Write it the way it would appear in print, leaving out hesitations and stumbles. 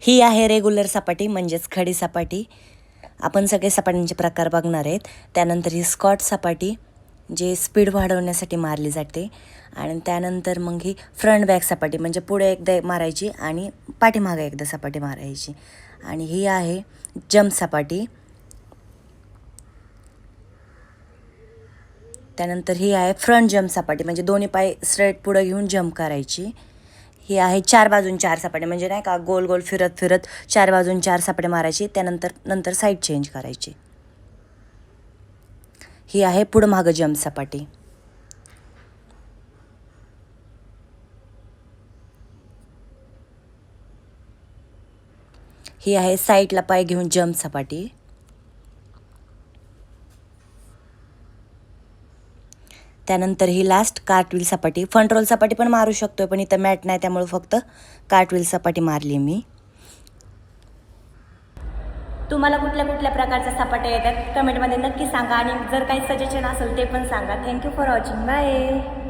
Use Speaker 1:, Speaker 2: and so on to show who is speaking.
Speaker 1: ही आहे रेग्युलर सपाटी म्हणजेच खडी सपाटी. आपण सगळे सपाटींचे प्रकार बघणार आहेत. त्यानंतर ही स्कॉट सपाटी जे स्पीड वाढवण्यासाठी मारली जाते. आणि त्यानंतर मग ही फ्रंट बॅक सपाटी म्हणजे पुढे एकदा मारायची आणि पाठीमागे एकदा सपाटी मारायची. आणि ही आहे जंप सपाटी. त्यानंतर ही आहे फ्रंट जंप सपाटी म्हणजे दोन्ही पाय स्ट्रेट पुढे घेऊन जंप करायची. ही आहे 4 बाजून 4 सपाटी म्हणजे नाही का गोल गोल फिरत फिरत 4 बाजून 4 सपाटी मारायची. त्यानंतर साईड चेंज करायची. ही आहे पुढं मागं जंप सपाटी. ही आहे साईडला पाय घेऊन जंप सपाटी. त्यानंतर ही लास्ट कार्टव्हील सपाटी. फ्रंट रोल सपाटी पण मारू शकतो पण इथं मॅट नाही त्यामुळे फक्त कार्टव्हील सपाटी मारली मी. तुम्हाला कुठल्या कुठल्या प्रकारच्या सपाट्या येतात कमेंटमध्ये नक्की सांगा आणि जर काही सजेशन असेल ते पण सांगा. Thank you for watching. बाय.